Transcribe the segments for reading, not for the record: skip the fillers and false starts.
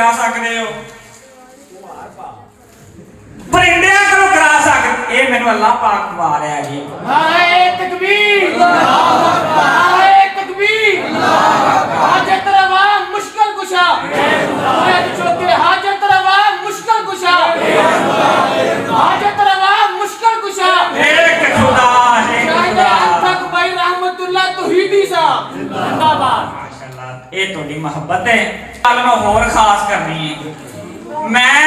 करा सकते हो, परिंदिया को करा सकते। ये मैनू अल्लाह पाक खवा रहा जी। नारे तकबीर, नारे तकबीर, हाजत रवा मुश्किल कुशा, हाजत रवा मुश्किल कुशा, हाजत रवा मुश्किल कुशा। एक खुदा है तक भाई रहमतुल्लाह तौहीदी साहब जिंदाबाद। माशाअल्लाह, ये थोड़ी मोहब्बत है। गल मैं होर खास करनी है। मैं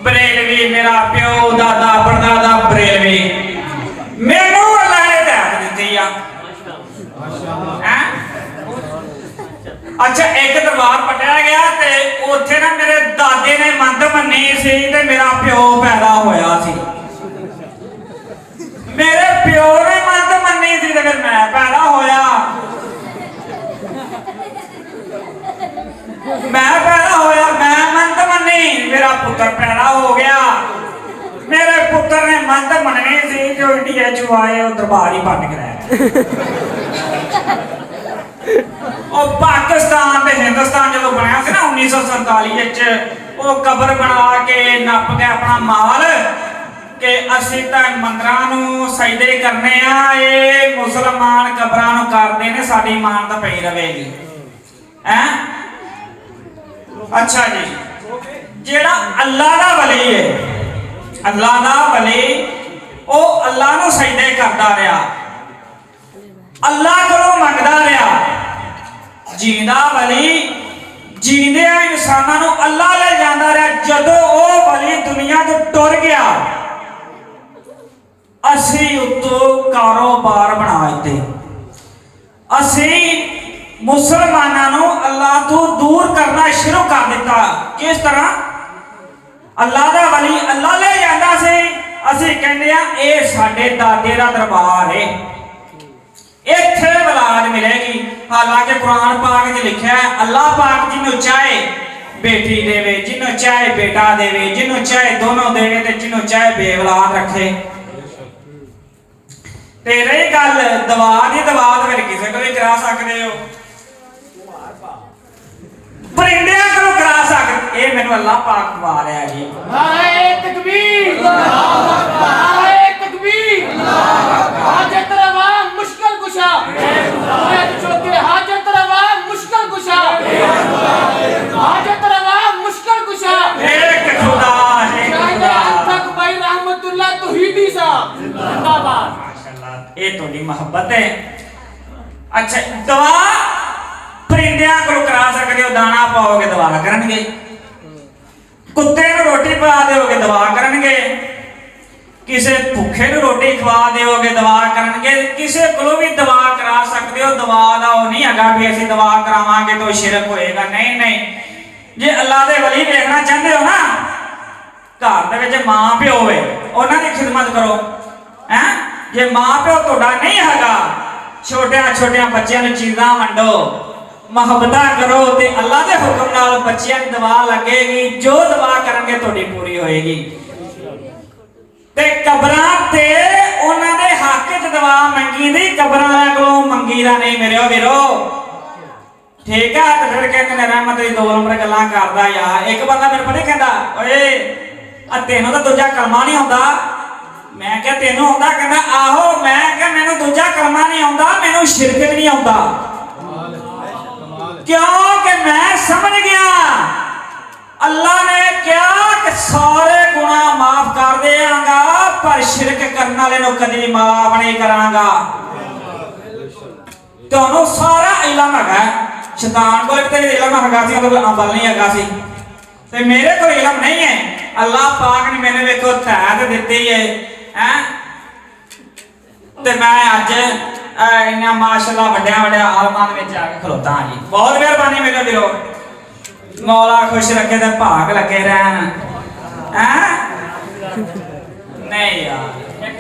बरेलवी, मेरा प्यो दादा परदादा बरेलवी, मैनू अल्लाह ने हिदायत दी आ। अच्छा, एक दरबार पटिया गया ते उत्थे ना मेरे दादे ने मंद मन्नी सी ते मेरा प्यो पैदा होया सी। मेरे प्यो ने मंद मन्नी सी ते फिर मैं पैदा होया। मैं पैदा होया, मैं मंद मन्नी, मेरा पुत्र पैदा हो गया। मेरे पुत्र ने मंद मननी सी जो इंडिया च आए वो दरबार ही बंद कराया। और पाकिस्तान ते हिंदुस्तान जो बनया सी ना 1947 च, वो कबर बना के नप के अपना माल के असीं तां मंदिरां नूं सजदे करने आ, ये मुसलमान कबरां नूं करदे ने, साडी ईमान तां पई रवेगी। हैं अच्छा जी, जेड़ा अल्लाह दा वली है, अल्लाह दा वली ओ अल्लाह नूं सजदे करदा रहा, अल्लाह कोलों मंगदा रहा। जींदा वली जींदे इंसानां नूं अल्लाह ले जांदा रहा। जदों ओ वली दुनिया तो टुर गया, असीं उत्तों कारोबार बना दिते। असीं मुसलमानों नूं अल्लाह तो दूर करना शुरू कर दिता। किस तरह? अल्लाह दा वली अल्लाह ले जांदा सी, असीं कहंदे आ ये साडे दादे दा दरबार है, इत्थे औलाद मिलेगी। हालांकि कुरान पाक च लिखा है अल्लाह पाक जिन्हों चाहे बेटी देवे, जिन्हों चाहे बेटा देवे, जिन्हों चाहे दोनों देवे ते जिन्हों चाहे बेऔलाद रखे। ते रही गल दवा दी, दवा तो फिर किसी को भी करा सकते हो, परिंदिया को करा सकते। ये मैनू अल्लाह पाक खवा रहा है जी। नारे तकबीर, नारे तकबीर, हाजत रवा मुश्किल कुशा, हाजत रवा मुश्किल कुशा, हाजत रवा मुश्किल कुशा। एक खुदा है तक भाई रहमतुल्लाह तौहीदी साहब जिंदाबाद। माशाअल्लाह, ये थोड़ी मोहब्बत है। अच्छा, दवा परिंदिया को करा सकते हो, दाना पाओगे दवा करनगे, कुत्ते नूं रोटी पा दोगे दवा करनगे, किसी भुखे नूं रोटी खवा दोगे दवा करनगे। किसी को भी दवा करा सकते हो। दवा का वो नहीं हैगा भी असीं दवा करावांगे तो शिरक होएगा, नहीं नहीं। जे अल्लाह दे वली देखना चाहते हो ना, घर दे विच मां प्यो होवे, उन्हां दी खिदमत करो। हैं जे मां प्यो तुहाडा नहीं हैगा, छोटिया छोटिया बच्चों नूं चीज़ां वंडो, मुहब्बत करो, ते अल्लाह के हुक्म नाल बच्चियां दी दवा लगेगी। जो दवा करनगे तुहाडी पूरी होएगी। ते कबरां ते उन्हां दे हक च दवा मंगी दी, कबरां वाले कोलों मंगी दा नहीं मेरे वीरो, ठीक है। ते फिर कहंदे ने रहमत दी दो नंबर गल्लां करदा यार। एक बंदा मेरे पता कहंदा, ओए आ तैनूं तां दूजा कलमा नहीं आउंदा। मैं क्या तैनूं आउंदा? कहंदा आहो। मैं क्या मैनूं दूजा कलमा नहीं आउंदा, मैनूं शिरक भी नहीं आउंदा। क्योंकि मैं समझ गया अल्लाह ने क्या कि सारे गुनाह माफ कर देंगा, पर शिरक करने वाले नूं कदी माफ नहीं करांगा। तुहानूं सारा इल्म है, शैतान को भी इल्म हैगा सी, मतलब अमल नहीं हैगा सी, ते मेरे को इल्म नहीं है। अल्लाह पाक ने मैंने देखो तैयार दिती है, ते मैं अज इन्ना माशाअल्लाह वड्डिया वड्डिया आलमां दे विच आके खलोता हां जी। बहुत मेहरबानी मेरे वीरो, मौला खुश रखे ते भाग लगे रहन। हैं नहीं यार, एक